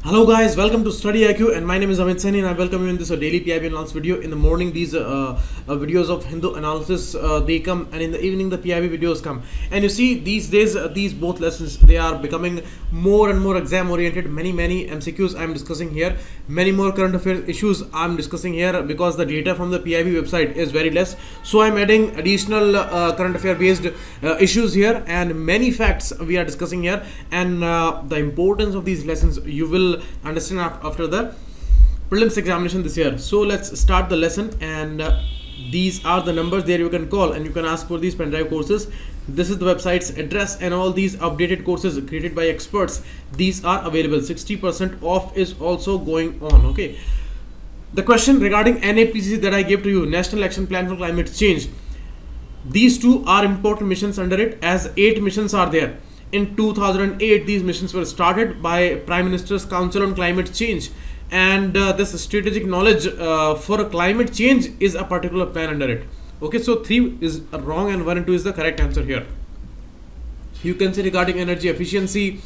Hello guys, welcome to StudyIQ and my name is Amit Saini and I welcome you in this daily PIB analysis video. In the morning these videos of Hindu analysis they come, and in the evening the PIB videos come. And you see these days these both lessons, they are becoming more and more exam oriented. Many MCQs I am discussing here, many more current affairs issues I am discussing here, because the data from the PIB website is very less. So I am adding additional current affair based issues here, and many facts we are discussing here, and the importance of these lessons you will understand after the prelims examination this year. So let's start the lesson, and these are the numbers there you can call and you can ask for these pen drive courses. This is the website's address, and all these updated courses created by experts, these are available. 60% off is also going on. Okay, the question regarding NAPCC that I gave to you, National Action Plan for Climate Change, these two are important missions under it, as 8 missions are there. In 2008, these missions were started by Prime Minister's Council on Climate Change, and this strategic knowledge for climate change is a particular plan under it. Okay, so 3 is wrong and 1 and 2 is the correct answer here. You can say regarding energy efficiency,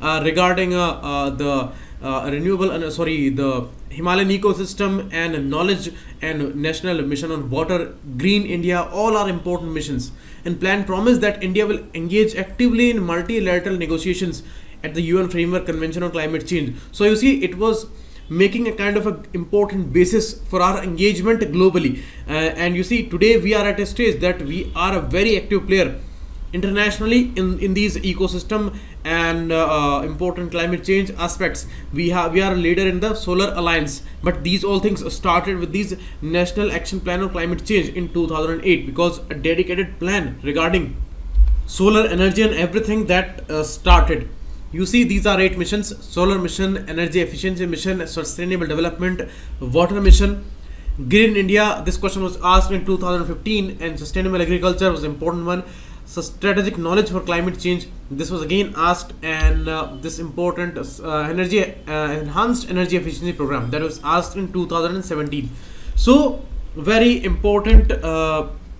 regarding the renewable the Himalayan ecosystem, and knowledge and national mission on water, green India, all are important missions. And plan promise that India will engage actively in multilateral negotiations at the UN Framework Convention on Climate Change. So you see, it was making a kind of an important basis for our engagement globally. And you see, today we are at a stage that we are a very active player internationally in these ecosystem and important climate change aspects. We are a leader in the Solar Alliance, but these all things started with these National Action Plan on Climate Change in 2008, because a dedicated plan regarding solar energy and everything that started. You see, these are 8 missions: solar mission, energy efficiency mission, sustainable development, water mission, green India. This question was asked in 2015, and sustainable agriculture was an important one. So strategic knowledge for climate change, this was again asked, and this important enhanced energy efficiency program, that was asked in 2017. So very important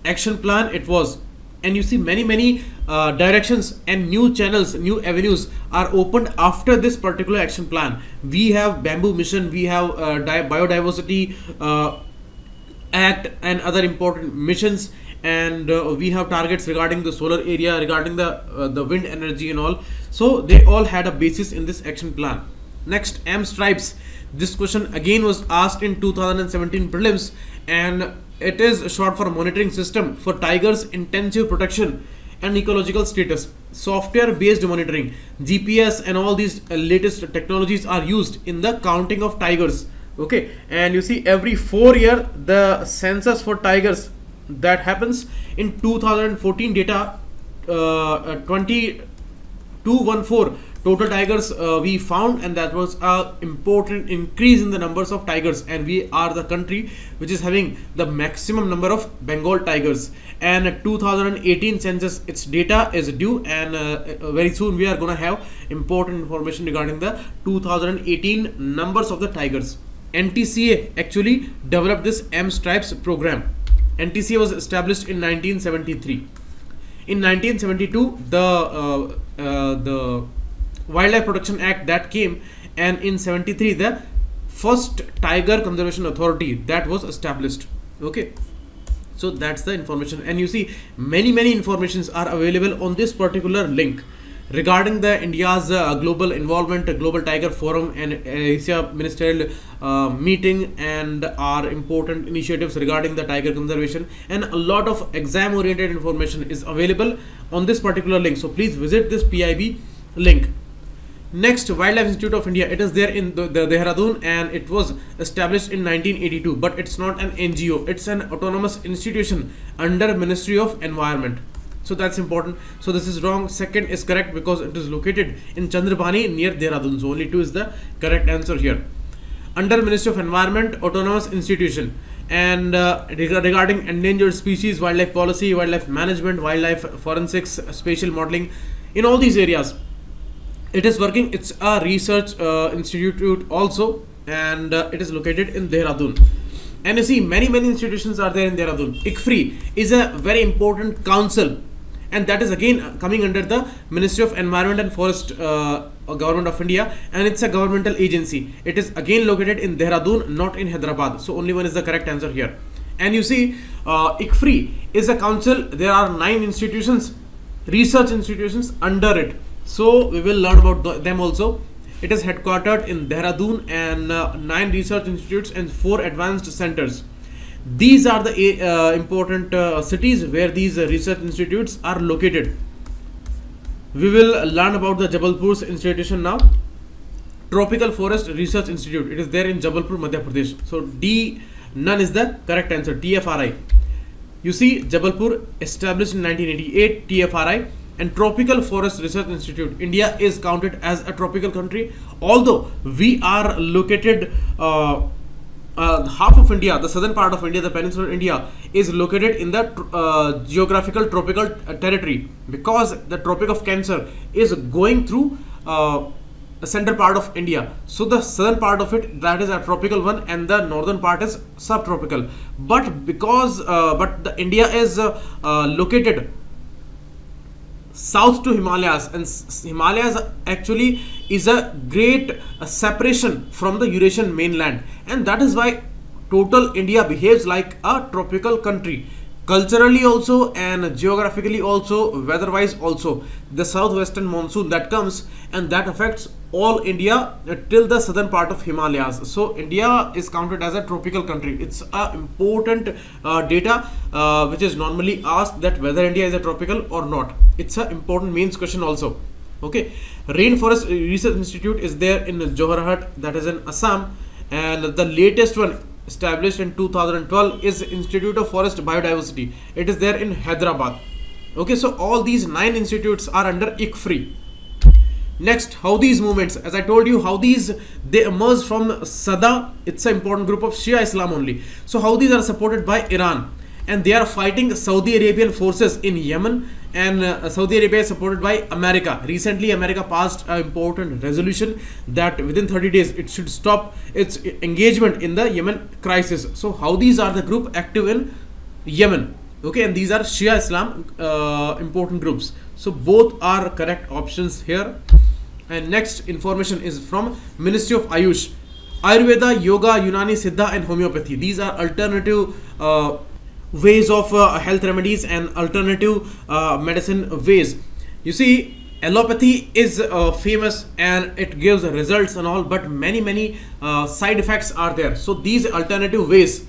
action plan it was. And you see, many directions and new channels, new avenues are opened after this particular action plan. We have bamboo mission, we have biodiversity act and other important missions, and we have targets regarding the solar area, regarding the wind energy and all. So they all had a basis in this action plan. Next, M stripes. This question again was asked in 2017 prelims, and it is short for monitoring system for tigers' intensive protection and ecological status. Software based monitoring, GPS and all these latest technologies are used in the counting of tigers. Okay, and you see, every 4 years the census for tigers that happens. In 2014 data, 2214 total tigers we found, and that was a important increase in the numbers of tigers, and we are the country which is having the maximum number of Bengal tigers. And 2018 census, its data is due, and very soon we are going to have important information regarding the 2018 numbers of the tigers. NTCA actually developed this M stripes program. NTCA was established in 1973. In 1972, the Wildlife Protection Act that came, and in 73 the first Tiger Conservation Authority that was established. Okay, so that's the information. And you see, many informations are available on this particular link regarding the India's global involvement, Global Tiger Forum and Asia Ministerial meeting, and our important initiatives regarding the tiger conservation, and a lot of exam oriented information is available on this particular link. So please visit this PIB link. Next, Wildlife Institute of India, it is there in the Dehradun, and it was established in 1982, but it's not an NGO, it's an autonomous institution under Ministry of Environment. So that's important. So this is wrong. Second is correct, because it is located in Chandrabani near Dehradun. So only 2 is the correct answer here. Under Ministry of Environment, autonomous institution, and regarding endangered species, wildlife policy, wildlife management, wildlife forensics, spatial modeling, in all these areas it is working. It's a research institute also, and it is located in Dehradun. And you see, many institutions are there in Dehradun. ICFRI is a very important council, and that is again coming under the Ministry of Environment and Forest Government of India, and it's a governmental agency. It is again located in Dehradun, not in Hyderabad. So only one is the correct answer here. And you see, ICFRI is a council. There are 9 institutions, research institutions under it. So we will learn about them also. It is headquartered in Dehradun, and 9 research institutes and 4 advanced centers. These are the important cities where these research institutes are located. We will learn about the Jabalpur's institution now. Tropical Forest Research Institute. It is there in Jabalpur, Madhya Pradesh. So D, none is the correct answer. TFRI. You see, Jabalpur, established in 1988, TFRI. And Tropical Forest Research Institute. India is counted as a tropical country, although we are located half of India, the southern part of India, the peninsular India, is located in the geographical tropical territory, because the Tropic of Cancer is going through the central part of India. So the southern part of it, that is a tropical one, and the northern part is subtropical. But because the India is located south to Himalayas, and Himalayas actually is a great separation from the Eurasian mainland, and that is why total India behaves like a tropical country, culturally also and geographically also, weather wise also. The southwestern monsoon that comes, and that affects all India till the southern part of Himalayas. So India is counted as a tropical country. It's a important data which is normally asked, that whether India is a tropical or not. It's a important mains question also. Okay, Rainforest Research Institute is there in Jorhat, that is in Assam, and the latest one established in 2012 is Institute of Forest Biodiversity. It is there in Hyderabad. Okay, so all these 9 institutes are under ICFRI. Next, Houthis movements. As I told you, Houthis, they emerged from Sada. It's an important group of Shia Islam only. So Houthis are supported by Iran, and they are fighting Saudi Arabian forces in Yemen, and Saudi Arabia is supported by America. Recently, America passed an important resolution that within 30 days it should stop its engagement in the Yemen crisis. So Houthis are the group active in Yemen. Okay, and these are Shia Islam important groups. So both are correct options here. And next information is from Ministry of Ayush. Ayurveda, Yoga, Unani, Siddha and Homeopathy. These are alternative ways of health remedies and alternative medicine ways. You see, allopathy is famous and it gives results and all, but many side effects are there. So these alternative ways,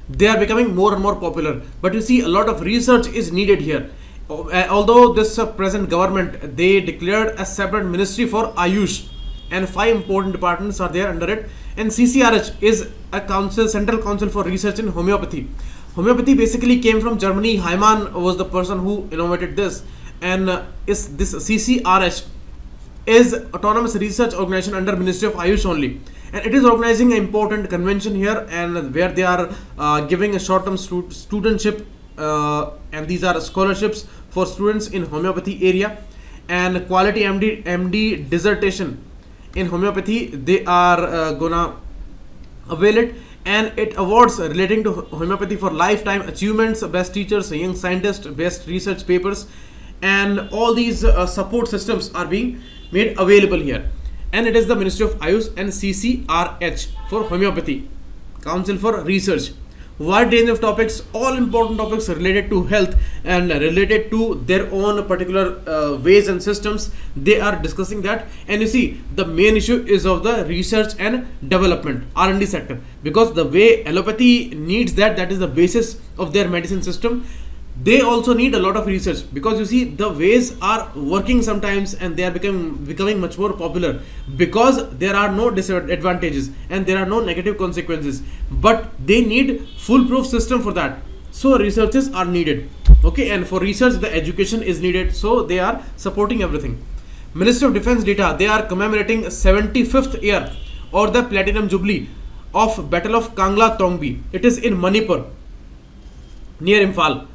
they are becoming more and more popular, but you see a lot of research is needed here. Although this present government, they declared a separate ministry for Ayush, and 5 important departments are there under it. And CCRH is a council, central council for research in homeopathy. Homeopathy basically came from Germany. Heimann was the person who innovated this, and this CCRH is Autonomous Research Organization under Ministry of Ayush only, and it is organizing an important convention here, and where they are giving a short-term studentship, and these are scholarships for students in homeopathy area, and quality MD dissertation in homeopathy. They are gonna avail it, and it awards relating to homeopathy for lifetime achievements, best teachers, young scientists, best research papers, and all these support systems are being made available here. And it is the Ministry of Ayush and CCRH for homeopathy, Council for Research. Wide range of topics, all important topics related to health and related to their own particular ways and systems. They are discussing that, and you see the main issue is of the research and development, R&D sector, because the way allopathy needs that is the basis of their medicine system. They also need a lot of research, because you see the ways are working sometimes, and they are becoming much more popular because there are no disadvantages and there are no negative consequences, but they need foolproof system for that. So researchers are needed. Okay, and for research the education is needed, so they are supporting everything. Ministry of Defense data, they are commemorating 75th year or the platinum jubilee of Battle of Kangla Tongbi. It is in Manipur near Imphal.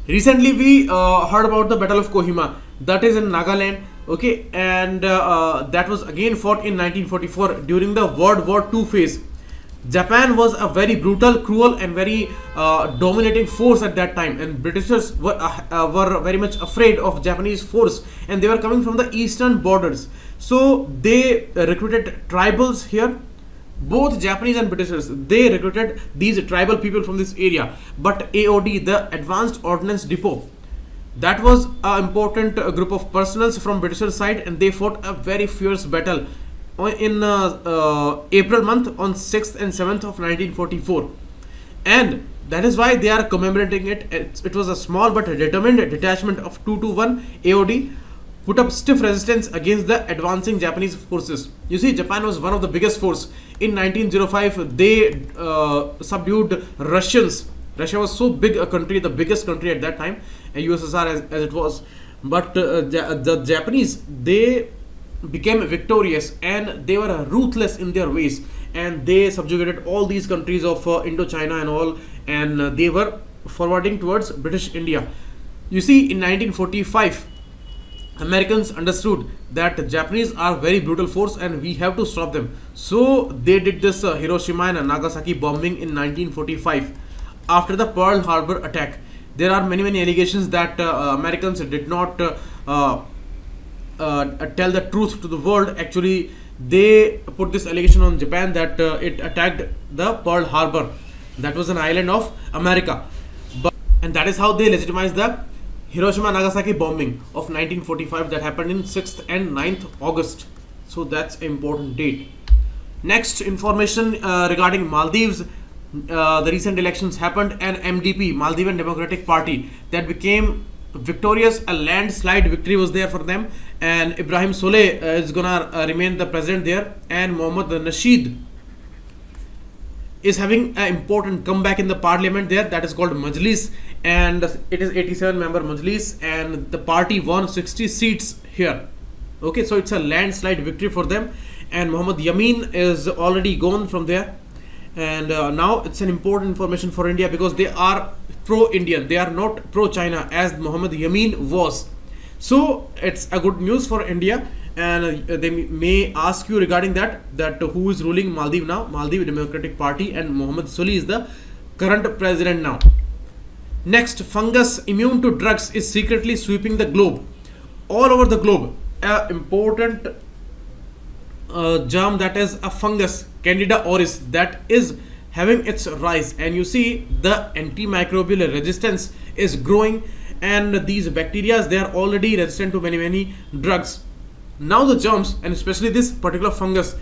Recently we heard about the Battle of Kohima, that is in Nagaland. Okay, and that was again fought in 1944 during the World War II phase. Japan was a very brutal, cruel, and very dominating force at that time, and Britishers were very much afraid of Japanese force, and they were coming from the eastern borders. So they recruited tribals here. Both Japanese and Britishers, they recruited these tribal people from this area. But AOD, the Advanced Ordnance Depot, that was an important group of personals from Britishers side, and they fought a very fierce battle in April month on 6th and 7th of 1944, and that is why they are commemorating it. It was a small but determined detachment of 221 AOD put up stiff resistance against the advancing Japanese forces. You see, Japan was one of the biggest force. In 1905, they subdued Russians. Russia was so big a country, the biggest country at that time, and USSR as it was. But the Japanese, they became victorious, and they were ruthless in their ways, and they subjugated all these countries of Indochina and all, and they were forwarding towards British India. You see, in 1945, Americans understood that Japanese are very brutal force and we have to stop them. So they did this Hiroshima and Nagasaki bombing in 1945 after the Pearl Harbor attack. There are many allegations that Americans did not tell the truth to the world. Actually, they put this allegation on Japan that it attacked the Pearl Harbor. That was an island of America. And that is how they legitimized the Hiroshima Nagasaki bombing of 1945 that happened in 6th and 9th August. So that's an important date. Next information regarding Maldives. The recent elections happened, and MDP, Maldivian Democratic Party, that became victorious. A landslide victory was there for them, and Ibrahim Soleh is gonna remain the president there, and Mohammad Nasheed is having an important comeback in the parliament there, that is called Majlis, and it is 87 member Majlis, and the party won 60 seats here. Okay, so it's a landslide victory for them, and Muhammad Yamin is already gone from there. And now it's an important information for India, because they are pro-Indian, they are not pro-China as Muhammad Yamin was. So it's a good news for India, and they may ask you regarding that who is ruling Maldives now. Maldives Democratic Party, and Mohammad Soli is the current president now. Next, fungus immune to drugs is secretly sweeping the globe. All over the globe, an important germ, that is a fungus, Candida auris, that is having its rise, and you see the antimicrobial resistance is growing, and these bacteria, they are already resistant to many drugs. Now the germs, and especially this particular fungus,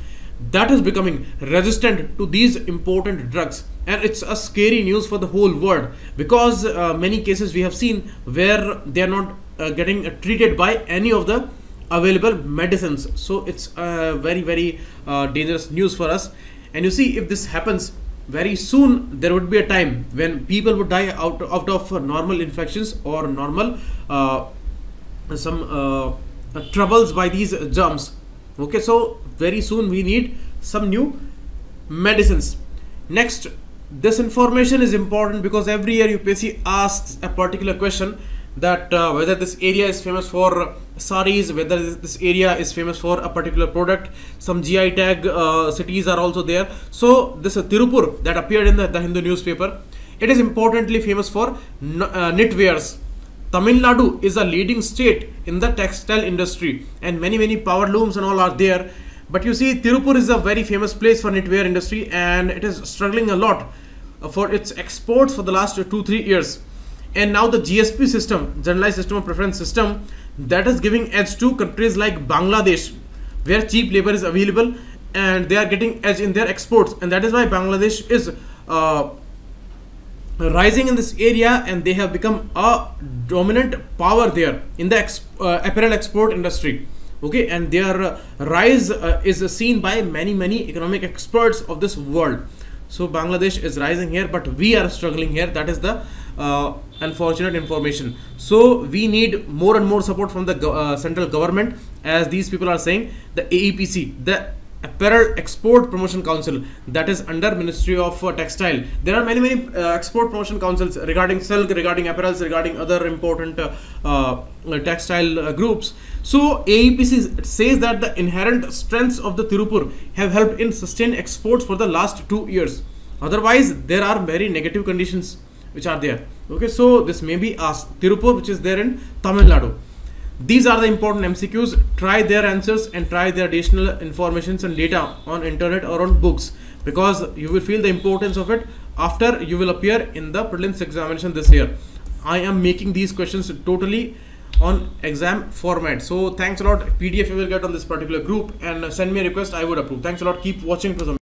that is becoming resistant to these important drugs, and it's a scary news for the whole world, because many cases we have seen where they are not getting treated by any of the available medicines. So it's very dangerous news for us. And you see, if this happens very soon, there would be a time when people would die out of normal infections or normal troubles by these germs. Okay, so very soon we need some new medicines. Next, this information is important because every year UPSC asks a particular question, that whether this area is famous for saris, whether this area is famous for a particular product. Some GI tag cities are also there. So this Tirupur that appeared in the Hindu newspaper, it is importantly famous for knitwears. Tamil Nadu is a leading state in the textile industry, and many power looms and all are there. But you see, Tirupur is a very famous place for knitwear industry, and it is struggling a lot for its exports for the last 2-3 years. And now the GSP system, Generalized System of Preference system, that is giving edge to countries like Bangladesh, where cheap labor is available, and they are getting edge in their exports. And that is why Bangladesh is rising in this area, and they have become a dominant power there in the apparel export industry. Okay, and their rise is seen by many economic experts of this world. So Bangladesh is rising here, but we are struggling here. That is the unfortunate information. So we need more and more support from the central government, as these people are saying. The AEPC, the Apparel Export Promotion Council, that is under Ministry of Textile. There are many export promotion councils regarding silk, regarding apparels, regarding other important textile groups. So AEPC says that the inherent strengths of the Tirupur have helped in sustained exports for the last 2 years. Otherwise, there are very negative conditions which are there. Okay, so this may be asked. Tirupur, which is there in Tamil Nadu. These are the important MCQs. Try their answers and try their additional informations and data on internet or on books, because you will feel the importance of it after you will appear in the prelims examination this year. I am making these questions totally on exam format. So thanks a lot. PDF you will get on this particular group, and send me a request, I would approve. Thanks a lot. Keep watching.